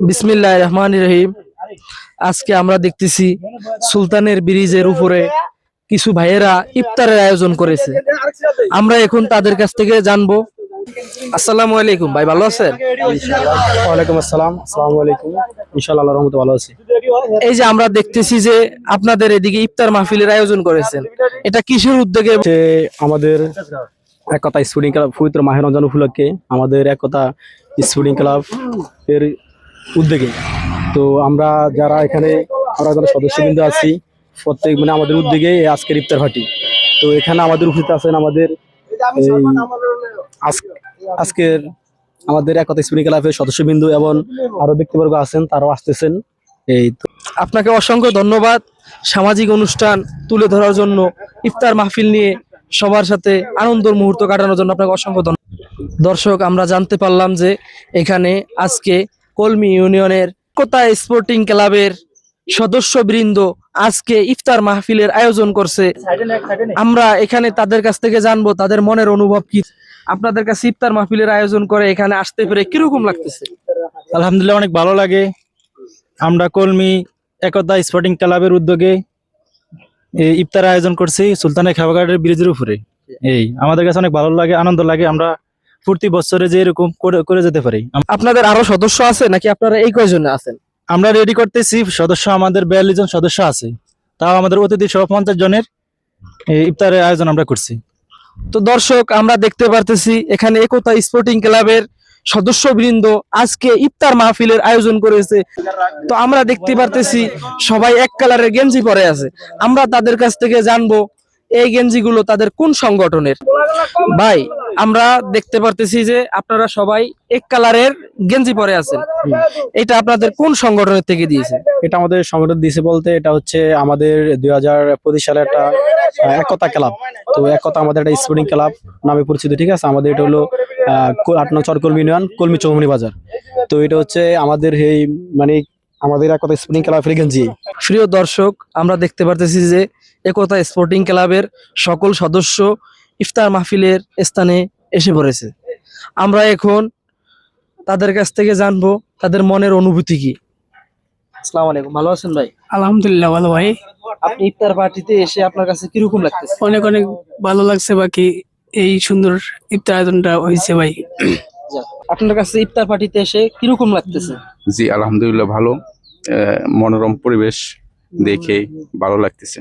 বিসমিল্লাহির রহমানির রহিম। আজকে আমরা দেখতেছি সুলতানের ব্রিজের উপরে কিছু ভাইয়েরা ইফতারের আয়োজন করেছে। আমরা এখন তাদের কাছ থেকে জানবো। আসসালামু আলাইকুম ভাই, ভালো আছেন? ওয়ালাইকুম আসসালাম। আসসালামু আলাইকুম। ইনশাআল্লাহ আল্লাহর রহমতে ভালো আছি। এই যে আমরা দেখতেছি যে আপনাদের এদিকে ইফতার মাহফিলের আয়োজন করেছেন, এটা কিসের উদ্যোগে? আমাদের একতা স্পোর্টিং ক্লাব পবিত্র মাহে রমজান উপলক্ষে আমাদের একতা স্পোর্টিং ক্লাব এর উদ্যোগে তো আমরা যারা এখানে আমরা যারা সদস্যবৃন্দ আছি প্রত্যেক আমাদের উদ্যোগে এই আজকের ইফতার পার্টি। তো এখানে আমাদের উপস্থিত আছেন আমাদের এই আজকের আমাদের একতা স্পোর্টিং ক্লাবের সদস্যবৃন্দ এবং আরো ব্যক্তিবর্গ আছেন, তারাও আসতেছেন। এই তো আপনাকে অসংখ্য ধন্যবাদ সামাজিক অনুষ্ঠান তুলে ধরার জন্য, ইফতার মাহফিল নিয়ে সবার সাথে আনন্দের মুহূর্ত কাটানোর জন্য আপনাকে অসংখ্য ধন্যবাদ। দর্শক, আমরা জানতে পারলাম যে এখানে আজকে কলমি ইউনিয়নের একতা স্পোর্টিং ক্লাবের সদস্যবৃন্দ আজকে ইফতার মাহফিলের আয়োজন করছে। আমরা এখানে তাদের কাছ থেকে জানবো তাদের মনের অনুভব কি। আপনাদের কাছে ইফতার মাহফিলের আয়োজন করে এখানে আসতে পেরে কিরকম লাগতেছে? আলহামদুলিল্লাহ, অনেক ভালো লাগে। আমরা কলমি একতা স্পোর্টিং ক্লাবের উদ্যোগে এই ইফতার আয়োজন করছি সুলতানের খাবারঘাটের ব্রিজের উপরে। এই আমাদের কাছে অনেক ভালো লাগে, আনন্দ লাগে। আমরা প্রতি বছরে যে এরকম করে যেতে পারি। আপনাদের আরো সদস্য আছে নাকি আপনারা এই কয়জনে আছেন? আমরা রেডি করতেছি সদস্য, আমাদের 42 জন সদস্য আছে, তাও আমাদের অতিথি সহ 50 জনের এই ইফতারের আয়োজন আমরা করছি। তো দর্শক, আমরা দেখতে পারতেছি এখানে একতা স্পোর্টিং ক্লাবের সদস্যবৃন্দ আজকে ইফতার মাহফিলের আয়োজন করেছে। তো আমরা দেখতে পারতেছি সবাই এক কালারের গেঞ্জি পরে আছে। আমরা তাদের কাছ থেকে জানবো এই গেঞ্জিগুলো তাদের কোন সংগঠনের। ভাই, আমরা দেখতে পারতেছি যে আপনারা সবাই এক কালারের গেঞ্জি পরে আছেন, এটা আপনাদের কোন সংগঠনের থেকে দিয়েছে? এটা আমাদের সংগঠন দিয়েছে বলতে এটা হচ্ছে আমাদের 2025 সালে একটা একতা ক্লাব। তো একতা আমাদের একটা স্পোর্টিং ক্লাব নামে পরিচিত, ঠিক আছে। আমাদের এটা হলো 8 নং চরকলমি ইউনিয়ন, কলমি চৌমনি বাজার। তো এটা হচ্ছে আমাদের এই আমাদের একতা স্পোর্টিং ক্লাবের গেঞ্জি। প্রিয় দর্শক, আমরা দেখতে পারতেছি যে একতা স্পোর্টিং ক্লাবের সকল সদস্য ইফতার মাহফিলের স্থানে এসে পড়েছে। আমরা এখন তাদের কাছ থেকে জানবো তাদের মনের অনুভূতি কি। আসসালামু আলাইকুম, ভালো আছেন ভাই? আলহামদুলিল্লাহ ভালো ভাই। আপনি ইফতার পার্টিতে এসে আপনার কাছে কিরকম লাগতেছে? অনেক অনেক ভালো লাগছে, বাকি এই সুন্দর ইফতার আয়োজনটা হয়েছে ভাই। আপনার কাছে ইফতার পার্টিতে এসে কিরকম লাগতেছে? জি আলহামদুলিল্লাহ ভালো, মনোরম পরিবেশ দেখে ভালো লাগতেছে।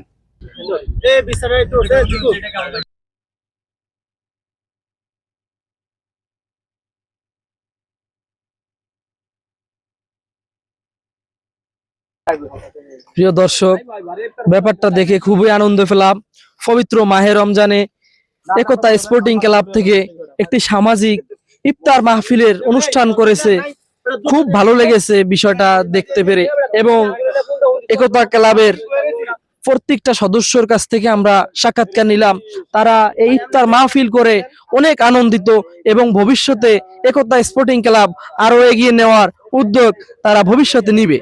প্রিয় দর্শক, ব্যাপারটা দেখে খুবই আনন্দ পেলাম। পবিত্র মাহে রমজানে একতা স্পোর্টিং ক্লাব থেকে একটি সামাজিক ইফতার মাহফিলের অনুষ্ঠান করেছে, খুব ভালো লেগেছে বিষয়টা দেখতে পেরে। এবং একতা ক্লাবের প্রত্যেকটা সদস্যর কাছ থেকে আমরা সাক্ষাৎকার নিলাম। তারা এই ইফতার মাহফিল করে অনেক আনন্দিত এবং ভবিষ্যতে একতা স্পোর্টিং ক্লাব আরো এগিয়ে নেওয়ার উদ্যোগ তারা ভবিষ্যতে নিবে।